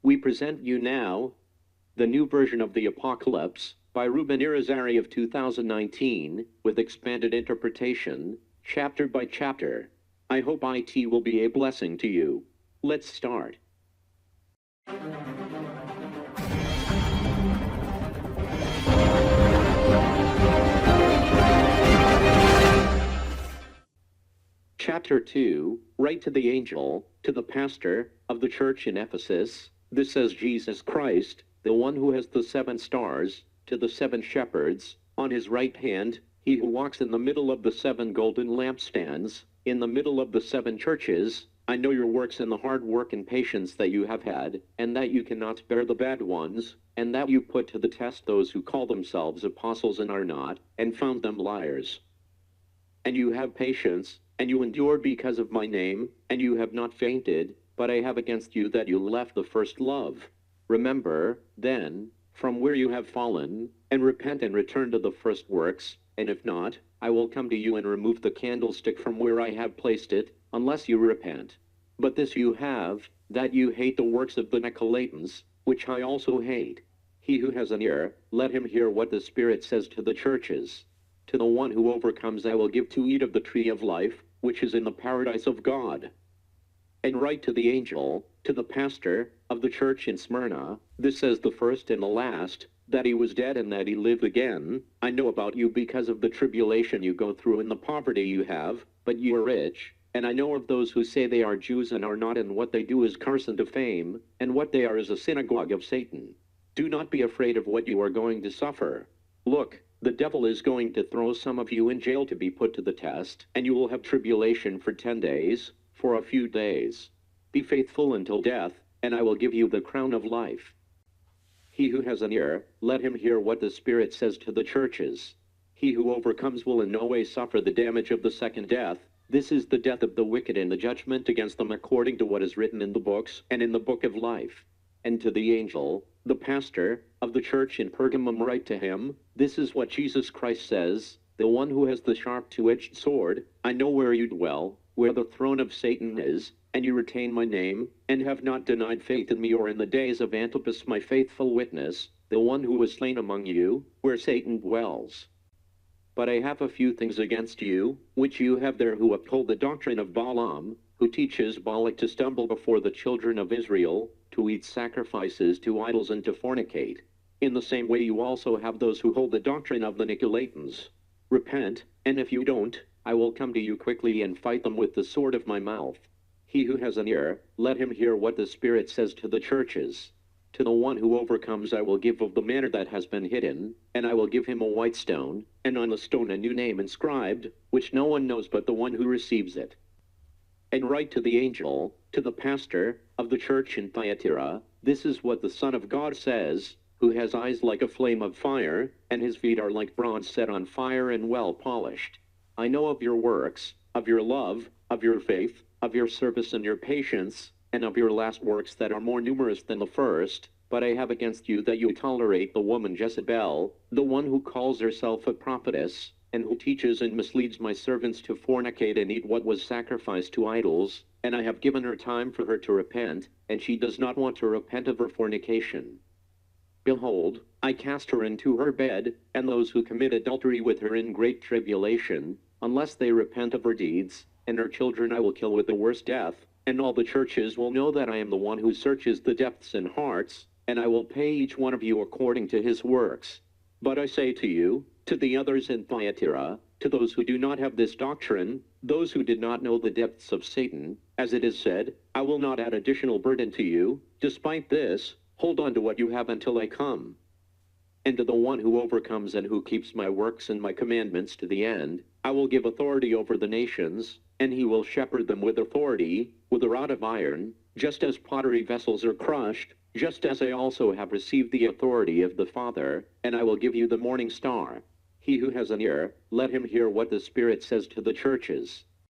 We present you now the new version of the Apocalypse by Ruben Irizarry of 2019 with expanded interpretation, chapter by chapter. I hope it will be a blessing to you. Let's start. Chapter 2, Write to the angel, to the pastor, of the church in Ephesus, this says Jesus Christ, the one who has the 7 stars, to the 7 shepherds, on his right hand, he who walks in the middle of the 7 golden lampstands, in the middle of the 7 churches, I know your works and the hard work and patience that you have had, and that you cannot bear the bad ones, and that you put to the test those who call themselves apostles and are not, and found them liars. And you have patience, and you endure because of my name, and you have not fainted, but I have against you that you left the first love. Remember, then, from where you have fallen, and repent and return to the first works, and if not, I will come to you and remove the candlestick from where I have placed it, unless you repent. But this you have, that you hate the works of the Nicolaitans, which I also hate. He who has an ear, let him hear what the Spirit says to the churches. To the one who overcomes I will give to eat of the tree of life, which is in the paradise of God. And write to the angel, to the pastor, of the church in Smyrna, this says the first and the last, that he was dead and that he lived again. I know about you because of the tribulation you go through and the poverty you have, but you are rich. And I know of those who say they are Jews and are not, and what they do is curse and defame, and what they are is a synagogue of Satan. Do not be afraid of what you are going to suffer. Look, the devil is going to throw some of you in jail to be put to the test, and you will have tribulation for 10 days, for a few days. Be faithful until death, and I will give you the crown of life. He who has an ear, let him hear what the Spirit says to the churches. He who overcomes will in no way suffer the damage of the second death. This is the death of the wicked, and the judgment against them according to what is written in the books and in the book of life. And to the angel, the pastor, of the church in Pergamum write to him, this is what Jesus Christ says, the one who has the sharp two-edged sword. I know where you dwell, where the throne of Satan is, and you retain my name, and have not denied faith in me or in the days of Antipas my faithful witness, the one who was slain among you, where Satan dwells. But I have a few things against you, which you have there, who uphold the doctrine of Balaam, who teaches Balak to stumble before the children of Israel, to eat sacrifices to idols and to fornicate. In the same way you also have those who hold the doctrine of the Nicolaitans. Repent, and if you don't, I will come to you quickly and fight them with the sword of my mouth. He who has an ear, let him hear what the Spirit says to the churches. To the one who overcomes I will give of the manna that has been hidden, and I will give him a white stone, and on the stone a new name inscribed, which no one knows but the one who receives it. And write to the angel, to the pastor, of the church in Thyatira, this is what the Son of God says, who has eyes like a flame of fire, and his feet are like bronze set on fire and well polished. I know of your works, of your love, of your faith, of your service and your patience, and of your last works that are more numerous than the first, but I have against you that you tolerate the woman Jezebel, the one who calls herself a prophetess, and who teaches and misleads my servants to fornicate and eat what was sacrificed to idols, and I have given her time for her to repent, and she does not want to repent of her fornication. Behold, I cast her into her bed, and those who commit adultery with her in great tribulation, unless they repent of her deeds, and her children I will kill with the worst death, and all the churches will know that I am the one who searches the depths and hearts, and I will pay each one of you according to his works. But I say to you, to the others in Thyatira, to those who do not have this doctrine, those who did not know the depths of Satan, as it is said, I will not add additional burden to you. Despite this, hold on to what you have until I come. And to the one who overcomes and who keeps my works and my commandments to the end, I will give authority over the nations, and he will shepherd them with authority, with a rod of iron, just as pottery vessels are crushed, just as I also have received the authority of the Father, and I will give you the morning star. He who has an ear, let him hear what the Spirit says to the churches.